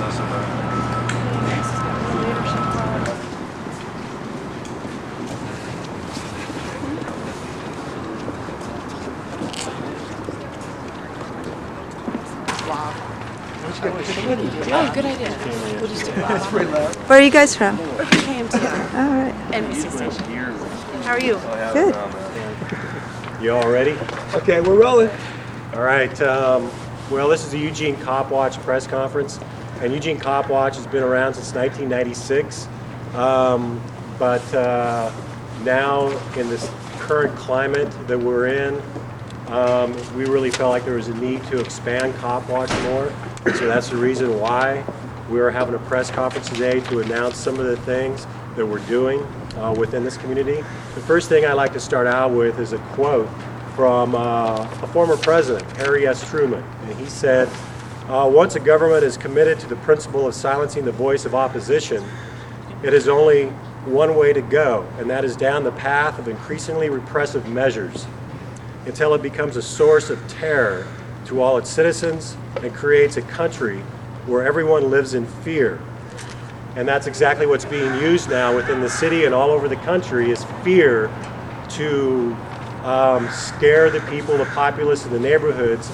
us about it. Oh, good idea. We'll just do it. Where are you guys from? KMTR. All right. NBC station. How are you? Good. You all ready? Okay, we're rolling. All right. Well, this is the Eugene Cop Watch press conference, and Eugene Cop Watch has been around since 1996. But now, in this current climate that we're in, we really felt like there was a need to expand Cop Watch more. So that's the reason why we are having a press conference today to announce some of the things that we're doing within this community. The first thing I'd like to start out with is a quote from a former president, Harry S. Truman. And he said, once a government is committed to the principle of silencing the voice of opposition, it is only one way to go, and that is down the path of increasingly repressive measures until it becomes a source of terror to all its citizens and creates a country where everyone lives in fear. And that's exactly what's being used now within the city and all over the country, is fear to scare the people, the populace in the neighborhoods,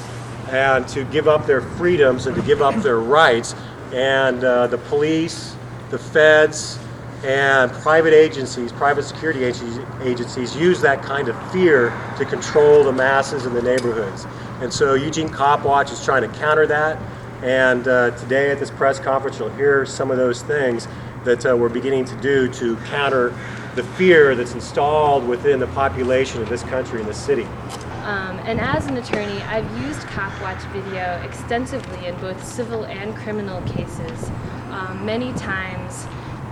and to give up their freedoms and to give up their rights. And the police, the feds, and private agencies, private security agencies use that kind of fear to control the masses in the neighborhoods. And so Eugene Cop Watch is trying to counter that. And today at this press conference, you'll hear some of those things that we're beginning to do to counter the fear that's installed within the population of this country and this city. And as an attorney, I've used Cop Watch video extensively in both civil and criminal cases. Many times,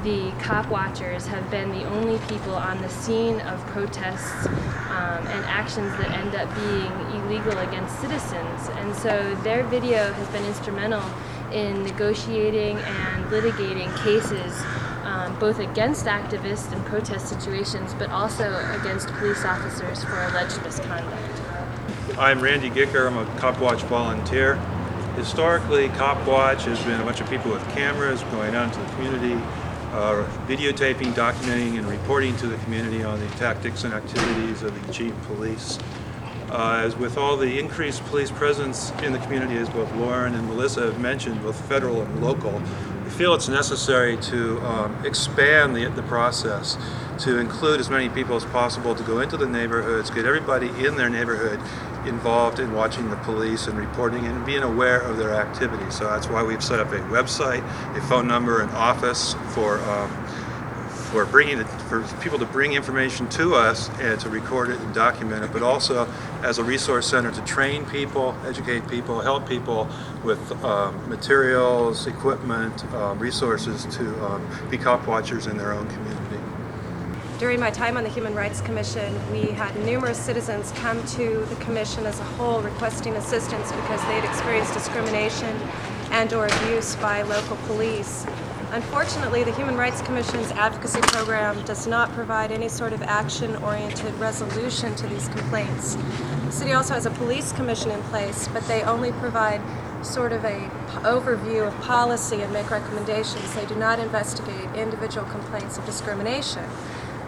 the cop watchers have been the only people on the scene of protests and actions that end up being illegal against citizens. And so their video has been instrumental in negotiating and litigating cases both against activists in protest situations, but also against police officers for alleged misconduct. I'm Randy Geiger. I'm a Cop Watch volunteer. Historically, Cop Watch has been a bunch of people with cameras going out into the community, videotaping, documenting, and reporting to the community on the tactics and activities of the Eugene police. As with all the increased police presence in the community, as both Lauren and Melissa have mentioned, both federal and local, we feel it's necessary to expand the process to include as many people as possible, to go into the neighborhoods, get everybody in their neighborhood involved in watching the police and reporting and being aware of their activities. So that's why we've set up a website, a phone number, an office for people to bring information to us and to record it and document it, but also as a resource center to train people, educate people, help people with materials, equipment, resources to be cop watchers in their own community. During my time on the Human Rights Commission, we had numerous citizens come to the Commission as a whole requesting assistance because they had experienced discrimination and or abuse by local police. Unfortunately, the Human Rights Commission's advocacy program does not provide any sort of action-oriented resolution to these complaints. The city also has a police commission in place, but they only provide sort of a overview of policy and make recommendations. They do not investigate individual complaints of discrimination.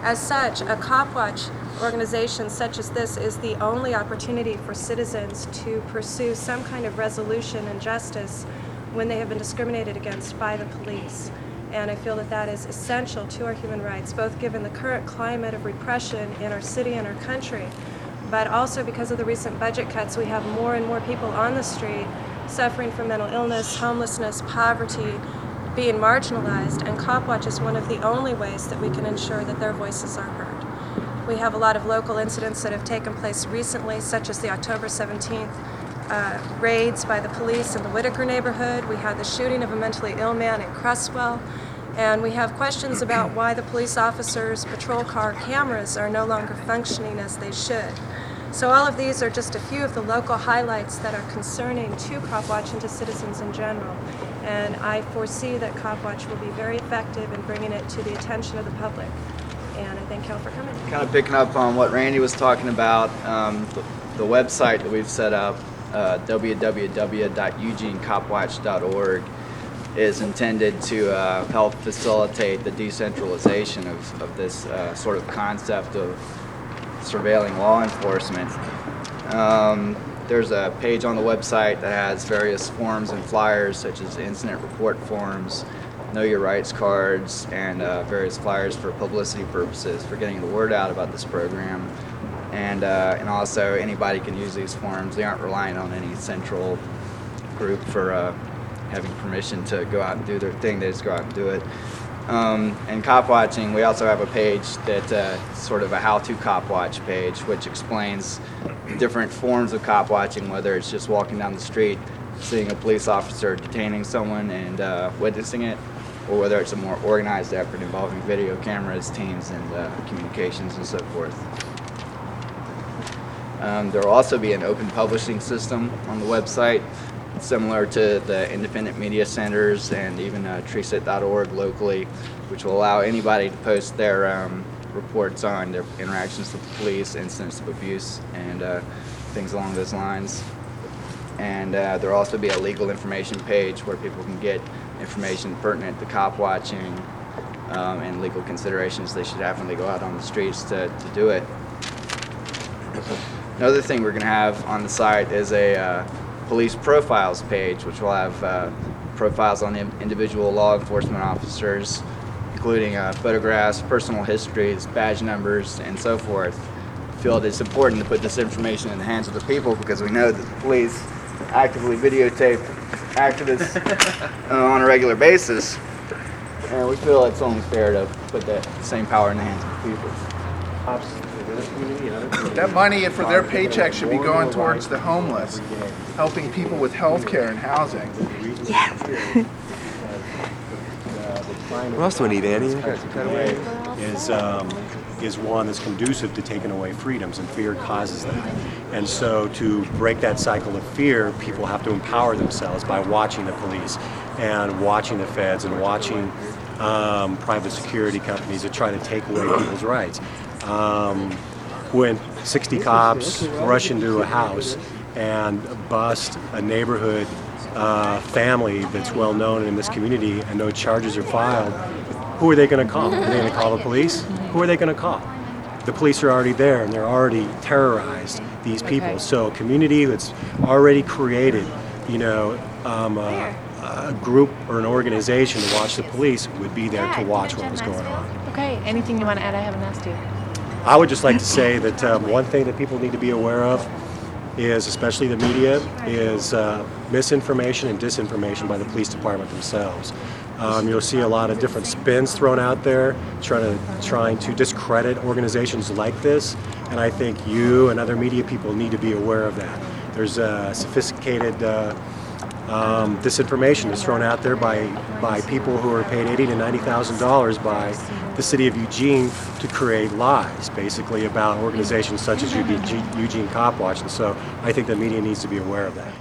As such, a Cop Watch organization such as this is the only opportunity for citizens to pursue some kind of resolution and justice when they have been discriminated against by the police. And I feel that that is essential to our human rights, both given the current climate of repression in our city and our country, but also because of the recent budget cuts, we have more and more people on the street suffering from mental illness, homelessness, poverty, being marginalized, and Cop Watch is one of the only ways that we can ensure that their voices are heard. We have a lot of local incidents that have taken place recently, such as the October 17th raids by the police in the Whitaker neighborhood. We had the shooting of a mentally ill man in Cresswell, and we have questions about why the police officers' patrol car cameras are no longer functioning as they should. So all of these are just a few of the local highlights that are concerning to Cop Watch and to citizens in general. And I foresee that Cop Watch will be very effective in bringing it to the attention of the public. And I thank y'all for coming. Kind of picking up on what Randy was talking about, the website that we've set up, www.eugenecopwatch.org. is intended to help facilitate the decentralization of this sort of concept of surveilling law enforcement. There's a page on the website that has various forms and flyers, such as incident report forms, know your rights cards, and various flyers for publicity purposes for getting the word out about this program. And also anybody can use these forms. They aren't relying on any central group for having permission to go out and do their thing. They just go out and do it. And cop watching, we also have a page that's sort of a how-to cop watch page, which explains different forms of cop watching, whether it's just walking down the street, seeing a police officer detaining someone and witnessing it, or whether it's a more organized effort involving video cameras, teams, and communications and so forth. There will also be an open publishing system on the website, similar to the independent media centers and even treesit.org locally, which will allow anybody to post their reports on their interactions with the police, incidents of abuse, and things along those lines. And there will also be a legal information page where people can get information pertinent to cop watching and legal considerations they should have when they go out on the streets to do it. Another thing we're going to have on the site is a police profiles page, which will have profiles on the individual law enforcement officers, including photographs, personal histories, badge numbers, and so forth. I feel that it's important to put this information in the hands of the people because we know that the police actively videotape activists on a regular basis, and we feel it's only fair to put that same power in the hands of the people. That money for their paycheck should be going towards the homeless, helping people with health care and housing. What else do we need, Andy? Is one that's conducive to taking away freedoms, and fear causes that. And so to break that cycle of fear, people have to empower themselves by watching the police and watching the feds and watching private security companies that try to take away people's rights. When 60 cops rush into a house and bust a neighborhood family that's well known in this community and no charges are filed, who are they going to call? Are they going to call the police? Who are they going to call? The police are already there and they're already terrorized these people. Okay. So a community that's already created, a group or an organization to watch the police would be there to watch what was going on. Okay, anything you want to add I haven't asked you? I would just like to say that one thing that people need to be aware of is, especially the media, is misinformation and disinformation by the police department themselves. You'll see a lot of different spins thrown out there trying to discredit organizations like this, and I think you and other media people need to be aware of that. There's sophisticated disinformation that's thrown out there by people who are paid $80,000 to $90,000 by the city of Eugene to create lies, basically about organizations such as Eugene Cop Watch, and so I think the media needs to be aware of that.